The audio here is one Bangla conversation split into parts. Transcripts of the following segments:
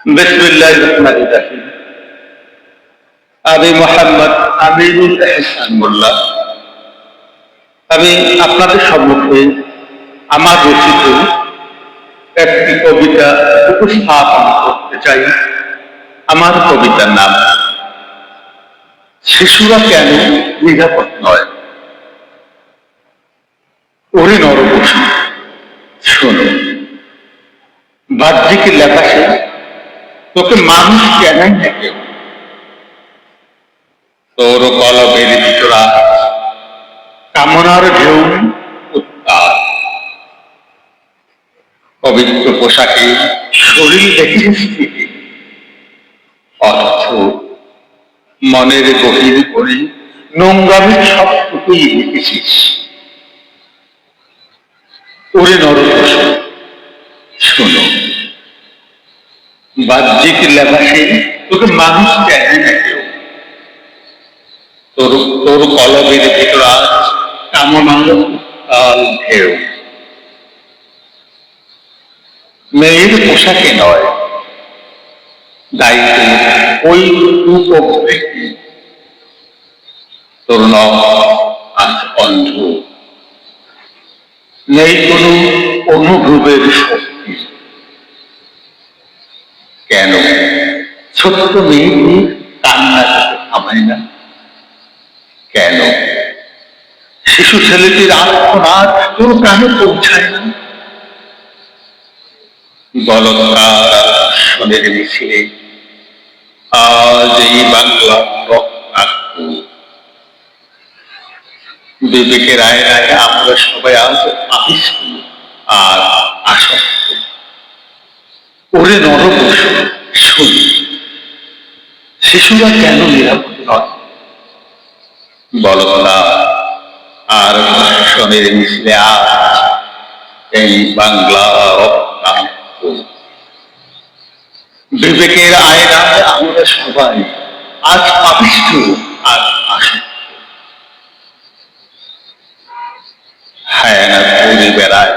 বিসমিল্লাহির রহমানির রহিম। আমি মোহাম্মদ আমিনুল এহসান মোল্লা। আমি আপনাদের সম্মুখে আমার রচিত একটি কবিতা উপস্থাপন করতে চাই। আমার কবিতার নাম শিশুরা কেন নিরাপদ নয়। ওরে নরপশু শোনো, বাহ্যিক লেখাসে তোকে মানুষ কেনাই না কেউ। তোর কলবের ভিতরা কামনার ঢেউ উত্তাল, পবিত্র পোশাকে শরীর দেখেছিস ঠিকই, অথচ মনের গভীর করে নোংরামির সবটুকুই লিখেছিস। ওরে নরপশু শোনো, বাহ্যিক লেবাসে তোকে মানুষ চেনে না কেউ। তোর তোর কলবের ভিতর আজ কামনার উত্তাল ঢেউ। মেয়ের পোশাকে নয়, দায়িত্ব ওই রূপ অভিব্যক্তি। তোর নখ আজ অন্ধ, নেই কোনো অনুভবের শক্তি। কেন ছোট্ট মেয়েটি কান্না করতে থামায় না? কেন শিশু ছেলেটির আর্তনাদ তোর কানে পৌঁছায় না? বলতার মিছিলে আজ এই বাংলা রক্তাক্ত, বিবেকের আয়নায় আমরা সবাই আজ আবিষ্ট আর আসক্ত। ওরে নরপশু শুন, শিশুরা কেন নিরাপদ নয়। বলতা আর ভাষণের মিছিলে আজ এই বাংলা রক্তাক্ত, বিবেকের আয়নায় আমরা সবাই আজ আবিষ্ট আর আসক্ত। হায়ানা ঘুরে বেড়ায়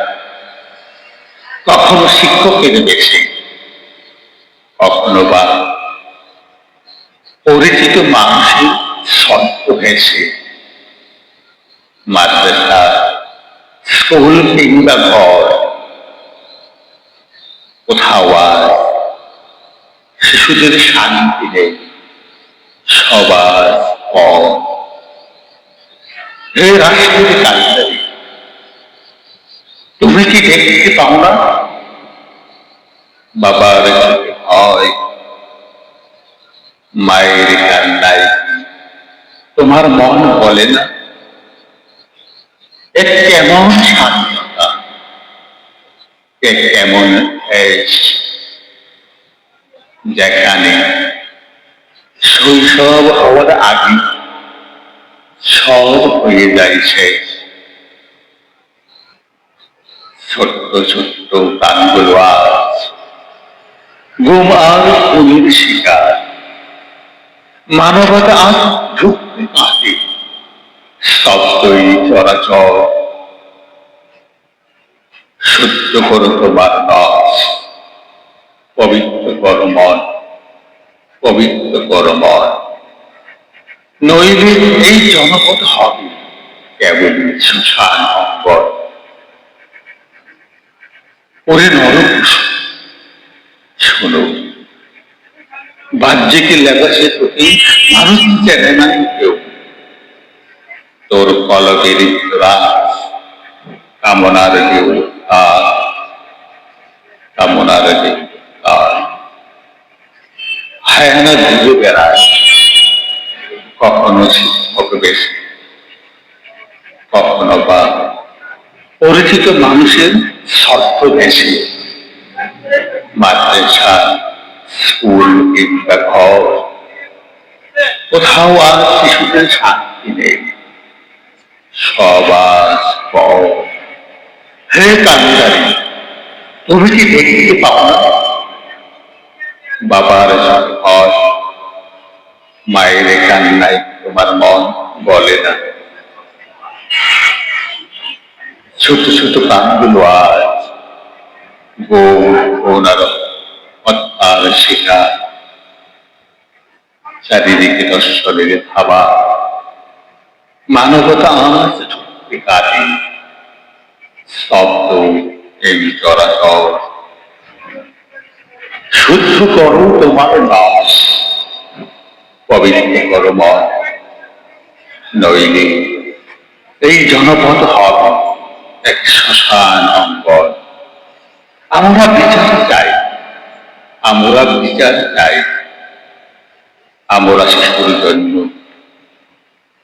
কখনো শিক্ষকের বেশে, কখনো বা পরিচিত মানুষের সত্য ভেসে। মাদ্রাসা, স্কুল কিংবা ঘর, কোথাও আর শিশুদের শান্তি নেই, সবার কম। হে রাষ্ট্রের কান্ডারি, তুমি কি দেখতে পাও না? বাবার চোখে ভয়, মায়ের কান্নায় তোমার মন বলে না? এ কেমন স্বাধীনতা, এ কেমন দেশ, যেখানে শৈশব হওয়ার আগে সব হয়ে যায় শেষ। ছোট্ট ছোট্ট প্রাণগুলো আজ গুম আর খুনির শিকার। মানবতা আজ ঢুকতে পারে শব্দই চরাচর। সহ্য করো তোমার নস, পবিত্র কর মন, পবিত্র কর মন। নইলে এই জনপদ হবে কেবল শ্মশান অঙ্গর। ওরে নরপশু শোনো, বাহ্যিক লেবাসে তোকে মানুষ চেনে নাই কেউ। তোর কলকের রাত কামনার ঢেউ আর কামনার ঢেউ আর হায়ানা ঘুরে বেড়ায় কখনো শিক্ষক বেশে, কখনো বা পরিচিত মানুষের শর্ত বেশি। মাদ্রাসা, স্কুল কিংবা ঘর, কোথাও আর শিশুদের শান্তি নেই, সবার পর। হে কান্ডারি, তুমি কি দেখতে পাও না? বাবার ভয়, মায়ের কান্নায় তোমার মন বলে না? ছোট ছোট প্রাণগুলো আজ ওনার হিংসার শিকার, চারিদিকে দর্শনের থাবা, মানবতা আজ ঢুকতে কাটে, স্তব্ধ এই চরাচর। শুদ্ধ করো তোমার নাশ, পবিত্র করো মন, নইলে এই জনপদ হবে এক শ্মশান অঙ্গন। আমরা বিচার চাই, আমরা বিচার চাই, আমরা শিশুর জন্য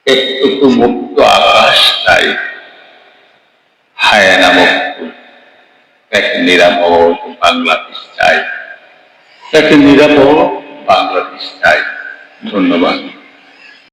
একটু মুক্ত আকাশ চাই, হায়ানা মুক্ত এক নিরাপদ বাংলাদেশ চাই, এক নিরাপদ বাংলাদেশ চাই। ধন্যবাদ।